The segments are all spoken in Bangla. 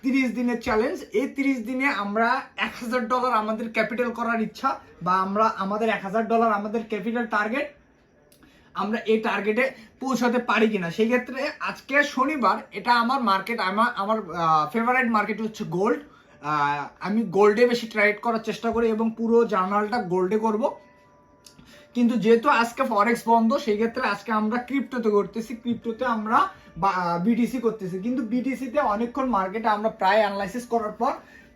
30 দিনের চ্যালেঞ্জ। এই 30 দিনে আমরা $1000 আমাদের ক্যাপিটাল করার ইচ্ছা, বা আমরা আমাদের $1000 আমাদের ক্যাপিটাল টার্গেট, আমরা এই টার্গেটে পৌঁছাতে পারি কিনা। সেই ক্ষেত্রে আজকে শনিবার, এটা আমার মার্কেট, আমার ফেভারিট মার্কেট হচ্ছে গোল্ড। আমি গোল্ডে বেশি ট্রেড করার চেষ্টা করি এবং পুরো জার্নালটা গোল্ডে করব। কিন্তু যেহেতু আজকে ফরেক্স বন্ধ, সেই ক্ষেত্রে আজকে আমরা ক্রিপ্টোতে করতেছি। ক্রিপ্টোতে আমরা বিটিসি করতেছি, কিন্তু বিটিসিতে অনেকক্ষণ মার্কেটে আমরা প্রায় অ্যানালাইসিস করার পর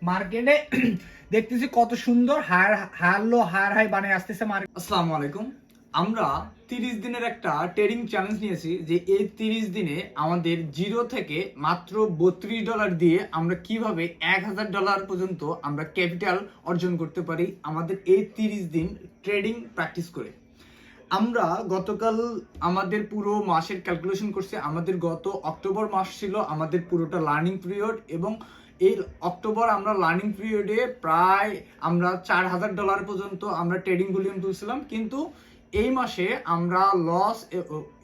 মার্কেটে দেখতেছি কত সুন্দর হায়ার লো হায়ার হাই বানিয়ে আসতেছে মার্কেট। আসসালামু আলাইকুম। আমরা 30 দিনের একটা ট্রেডিং চ্যালেঞ্জ নিয়েছি, যে এই 30 দিনে আমাদের জিরো থেকে মাত্র $32 দিয়ে আমরা কিভাবে $1000 পর্যন্ত আমরা ক্যাপিটাল অর্জন করতে পারি আমাদের এই 30 দিন ট্রেডিং প্র্যাকটিস করে। আমরা গতকাল আমাদের পুরো মাসের ক্যালকুলেশন করছি। আমাদের গত অক্টোবর মাস ছিল আমাদের পুরোটা লার্নিং পিরিয়ড, এবং এই অক্টোবর আমরা লার্নিং পিরিয়ডে প্রায় আমরা $4000 পর্যন্ত আমরা ট্রেডিং ভলিউম তুলছিলাম। কিন্তু এই মাসে আমরা লস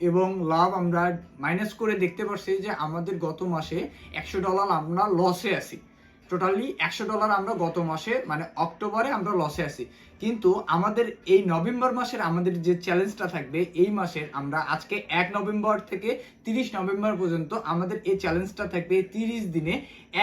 এবং লাভ আমরা মাইনাস করে দেখতে পাচ্ছি যে আমাদের গত মাসে $100 আমরা লসে আছি। টোটালি $100 আমরা গত মাসে মানে অক্টোবরে আমরা লসে আছি। কিন্তু আমাদের এই নভেম্বর মাসের আমাদের যে চ্যালেঞ্জটা থাকবে, এই মাসের আমরা আজকে 1 নভেম্বর থেকে 30 নভেম্বর পর্যন্ত আমাদের এই চ্যালেঞ্জটা থাকবে 30 দিনে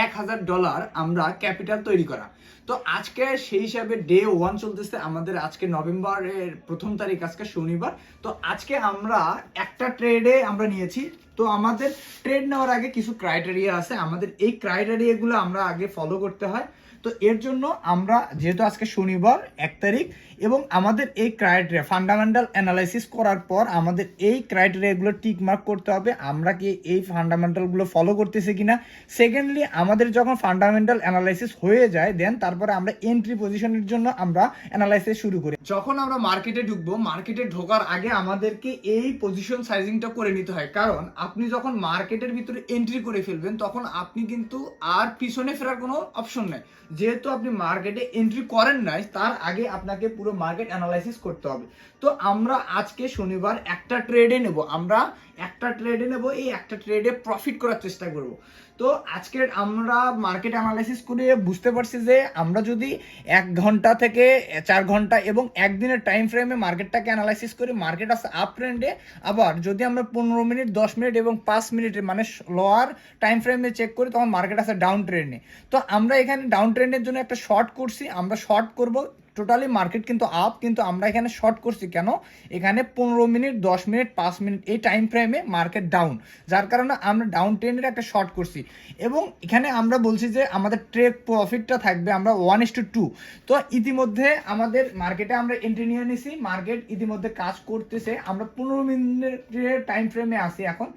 $1000 আমরা ক্যাপিটাল তৈরি করা। তো আজকে সেই হিসাবে ডে 1 চলতেছে আমাদের। আজকে নভেম্বরের 1 তারিখ, আজকে শনিবার। তো আজকে আমরা একটা ট্রেডে আমরা নিয়েছি। তো আমাদের ট্রেড নেওয়ার আগে কিছু ক্রাইটেরিয়া আছে, আমাদের এই ক্রাইটেরিয়াগুলো আমরা আগে ফলো করতে হয়। তো এর জন্য আমরা, যেহেতু আজকে শনিবার 1 তারিখ, এবং আমাদের এই ক্রাইটেরিয়া ফান্ডামেন্টাল অ্যানালাইসিস করার পর আমাদের এই ক্রাইটেরিয়াগুলো টিক মার্ক করতে হবে, আমরা কি এই ফান্ডামেন্টালগুলো ফলো করতেছি কিনা। সেকেন্ডলি, আমাদের যখন ফান্ডামেন্টাল অ্যানালাইসিস হয়ে যায়, দেন তারপরে আমরা এন্ট্রি পজিশনের জন্য আমরা অ্যানালাইসিস শুরু করি। যখন আমরা মার্কেটে ঢুকবো, মার্কেটে ঢোকার আগে আমাদেরকে এই পজিশন সাইজিংটা করে নিতে হয়। কারণ আপনি যখন মার্কেটের ভিতরে এন্ট্রি করে ফেলবেন, তখন আপনি কিন্তু আর পিছনে ফেরার কোনো অপশন নেই। যেহেতু আপনি মার্কেটে এন্ট্রি করেন নাই, তার আগে আপনাকে পুরো মার্কেট অ্যানালাইসিস করতে হবে। তো আমরা আজকে শনিবার একটা ট্রেডে নেব, এই একটা ট্রেডে প্রফিট করার চেষ্টা করব। তো আজকে আমরা মার্কেট অ্যানালাইসিস করে বুঝতে পারছি যে আমরা যদি 1 ঘন্টা থেকে 4 ঘন্টা এবং একদিনের টাইম ফ্রেমে মার্কেটটাকে অ্যানালাইসিস করি, মার্কেট আছে আপ ট্রেন্ডে। আবার যদি আমরা 15 মিনিট, 10 মিনিট এবং 5 মিনিটে মানে লোয়ার টাইম ফ্রেমে চেক করি, তখন মার্কেট আছে ডাউন ট্রেন্ডে। তো আমরা এখানে ডাউন ট্রেন্ডের জন্য একটা শর্ট করছি, আমরা শর্ট করব। টোটালি মার্কেট কিন্তু আপ, কিন্তু আমরা এখানে শর্ট করছি কেন, এখানে 15 মিনিট, 10 মিনিট, 5 মিনিট এই টাইম ফ্রেমে মার্কেট ডাউন, যার কারণে আমরা ডাউন ট্রেন্ডের একটা শর্ট করছি। এবং এখানে আমরা বলছি যে আমাদের ট্রেড প্রফিটটা থাকবে আমরা 1:2। তো ইতিমধ্যে আমাদের মার্কেটে আমরা এন্ট্রি নিয়ে নিছি, মার্কেট ইতিমধ্যে কাজ করতেছে। আমরা 15 মিনিটের টাইম ফ্রেমে আসি এখন।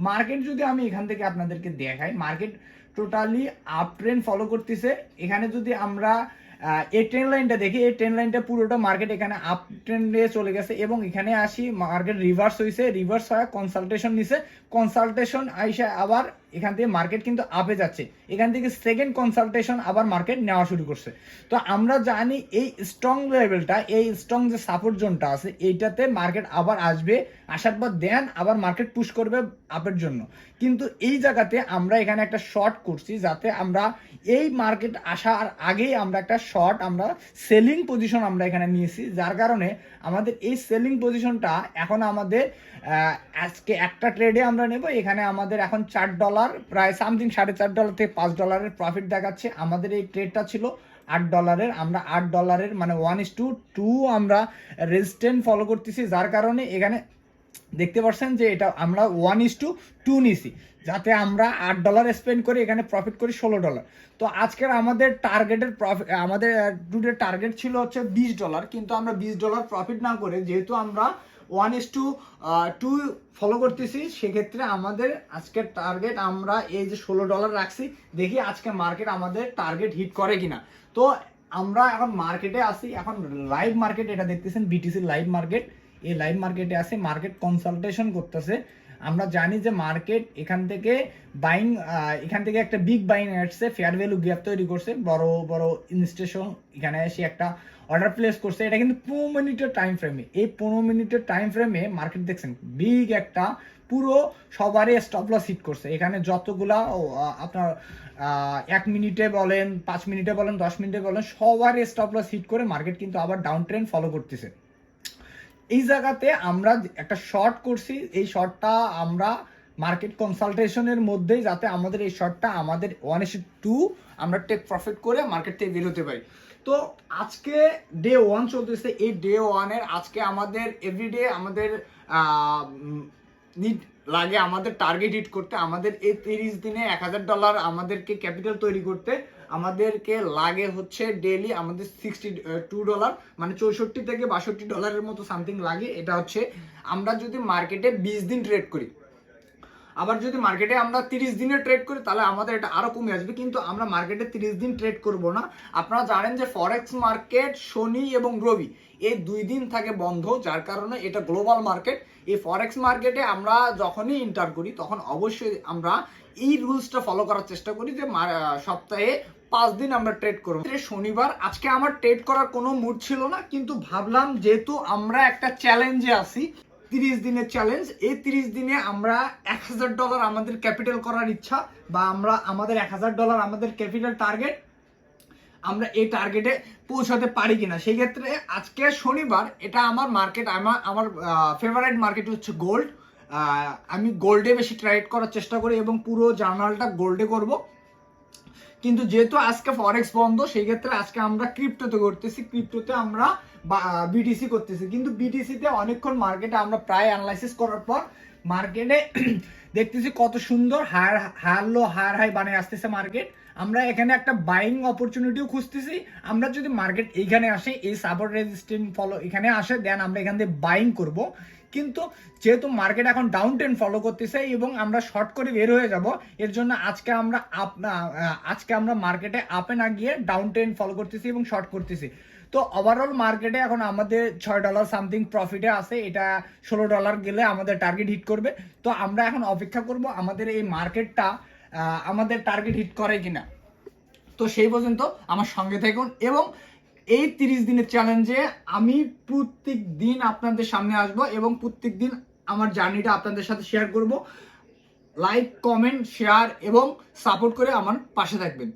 মার্কেট যদি আমি এখান থেকে আপনাদেরকে দেখাই, market totally up trend follow করতেছে। এখানে যদি আমরা এই ট্রেন লাইনটা দেখি, এই ট্রেন লাইনটা পুরোটা মার্কেট এখানে আপ ট্রেন্ডে চলে গেছে, এবং এখানে আসি মার্কেট রিভার্স হয়েছে, রিভার্স হয় কনসালটেশন নিছে, কনসালটেশন আইসা আবার এখান থেকে মার্কেট কিন্তু আপে যাচ্ছে। এখান থেকে সেকেন্ড কনসালটেশন আবার মার্কেট নেওয়া শুরু করছে। তো আমরা জানি এই স্ট্রং লেভেলটা, এই স্ট্রং যে সাপোর্ট জোনটা আছে, এইটাতে মার্কেট আবার আসবে, আসার পর দেন আবার মার্কেট পুশ করবে আপের জন্য। কিন্তু এই জায়গাতে আমরা এখানে একটা শর্ট করছি, যাতে আমরা এই মার্কেট আসার আগেই আমরা একটা শর্ট, আমরা সেলিং পজিশন আমরা এখানে নিয়েছি, যার কারণে আমাদের এই সেলিং পজিশনটা এখন আমাদের আজকে একটা ট্রেডে আমরা নেব। এখানে আমাদের এখন $4 প্রায় সামথিং $4.5 থেকে $5 প্রফিট দেখাচ্ছে। আমাদের এই ট্রেডটা ছিল $8, আমরা $8 মানে 1:2 আমরা রেজিস্ট্যান্স ফলো করতেছি, যার কারণে এখানে দেখতে পাচ্ছেন যে এটা আমরা 1:2 নিছি, যাতে আমরা $8 স্পেন্ড করে এখানে প্রফিট করি $16। তো আজকের আমাদের টার্গেটের প্রফিট, আমাদের টুডে টার্গেট ছিল হচ্ছে $20, কিন্তু আমরা $20 প্রফিট না করে, যেহেতু আমরা 1:2 ফলো করতেছি, সেক্ষেত্রে আমাদের আজকের টার্গেট আমরা এই যে $16 রাখছি। দেখি আজকে মার্কেট আমাদের টার্গেট হিট করে কিনা। তো আমরা এখন মার্কেটে আসি, এখন লাইভ মার্কেট, এটা দেখতেছেন বিটিসি লাইভ মার্কেট। এই লাইভ মার্কেটে আসে, মার্কেট কনসালটেশন করতেছে। আমরা জানি যে মার্কেট এখান থেকে বাইং, এখান থেকে একটা বিগ বাইং আসছে, ফেয়ার ভ্যালু গ্যাপ তৈরি করছে, বড় বড় ইনস্টেশন এখানে এসে একটা অর্ডার প্লেস করছে। এটা কিন্তু 15 মিনিটের টাইম ফ্রেমে, এই 15 মিনিটের টাইম ফ্রেমে মার্কেট দেখছেন বিগ একটা পুরো সবারই স্টপ লস হিট করছে। এখানে যতগুলা আপনার 1 মিনিটে বলেন, 5 মিনিটে বলেন, 10 মিনিটে বলেন, সবারই স্টপ লস হিট করে মার্কেট কিন্তু আবার ডাউন ট্রেন্ড ফলো করতেছে। এই জায়গাতে আমরা একটা শর্ট করছি, এই শর্টটা আমরা মার্কেট কনসালটেশনের মধ্যেই, যাতে আমাদের এই শর্টটা আমাদের 1:2 আমরা টেক প্রফিট করে মার্কেট থেকে বেরোতে পারি। তো আজকে ডে 1 চলতেছে। এই ডে 1-এর আজকে আমাদের এভরিডে আমাদের নিড লাগে আমাদের টার্গেট হিট করতে। আমাদের এই 30 দিনে $1000 আমাদেরকে ক্যাপিটাল তৈরি করতে আমাদেরকে লাগে হচ্ছে ডেইলি আমাদের $62, মানে 64 থেকে $62 মতো সামথিং লাগে। এটা হচ্ছে আমরা যদি মার্কেটে 20 দিন ট্রেড করি। আবার যদি মার্কেটে আমরা 30 দিনে ট্রেড করি তাহলে আমাদের এটা আরো কমে আসবে, কিন্তু আমরা মার্কেটে 30 দিন ট্রেড করব না। আপনারা জানেন যে ফরেক্স মার্কেট শনি এবং রবি এই 2 দিন থাকে বন্ধ, যার কারণে এটা গ্লোবাল মার্কেট। এই ফরেক্স মার্কেটে আমরা যখনই এন্টার করি তখন অবশ্যই আমরা এই রুলসটা ফলো করার চেষ্টা করি যে সপ্তাহে 5 দিন আমরা ট্রেড করবো। শনিবার আজকে আমার ট্রেড করার কোনো মুড ছিল না, কিন্তু ভাবলাম যেহেতু আমরা একটা চ্যালেঞ্জে আছি, 30 দিনের চ্যালেঞ্জ, এই 30 দিনে আমরা $1000 আমাদের ক্যাপিটাল করার ইচ্ছা, বা আমরা আমাদের $1000 আমাদের ক্যাপিটাল টার্গেট, আমরা এই টার্গেটে পৌঁছাতে পারি কিনা। সেই ক্ষেত্রে আজকে শনিবার, এটা আমার মার্কেট, আমার ফেভারিট মার্কেট হচ্ছে গোল্ড। আমি গোল্ডে বেশি ট্রেড করার চেষ্টা করি এবং পুরো জার্নালটা গোল্ডে করব। কিন্তু যেহেতু আজকে ফরেক্স বন্ধ, সেই ক্ষেত্রে আজকে আমরা ক্রিপ্টোতে করতেছি। ক্রিপ্টোতে আমরা বিটিসি করতেছি, কিন্তু বিটিসিতে অনেকক্ষণ মার্কেটে আমরা প্রায় অ্যানালাইসিস করার পর মার্কেটে দেখতেছি কত সুন্দর হায়ার লো হায়ার হাই বানিয়ে আসতেছে মার্কেট। আমরা এখানে একটা বাইং অপরচুনিটিও খুঁজতেছি। আমরা যদি মার্কেট এইখানে আসে, এই সাপোর্ট রেজিস্ট্যান্স ফলো এখানে আসে, দেন আমরা এখান থেকে বাইং করব। কিন্তু যেহেতু মার্কেট এখন ডাউন ট্রেন্ড ফলো করতেছে এবং আমরা শর্ট করে বের হয়ে যাব, এর জন্য আজকে আমরা মার্কেটে আপে না গিয়ে ডাউন ট্রেন্ড ফলো করতেছি এবং শর্ট করতেছি। তো ওভারঅল মার্কেটে এখন আমাদের $6 সামথিং প্রফিটে আছে। এটা $16 গেলে আমাদের টার্গেট হিট করবে। তো আমরা এখন অপেক্ষা করব আমাদের এই মার্কেটটা আমাদের টার্গেট হিট করে কিনা। তো সেই পর্যন্ত আমার সঙ্গে থাকুন, এবং এই 30 দিনের চ্যালেঞ্জে আমি প্রত্যেক দিন আপনাদের সামনে আসব এবং প্রত্যেক দিন আমার জার্নিটা আপনাদের সাথে শেয়ার করব। লাইক, কমেন্ট, শেয়ার এবং সাপোর্ট করে আমার পাশে থাকবেন।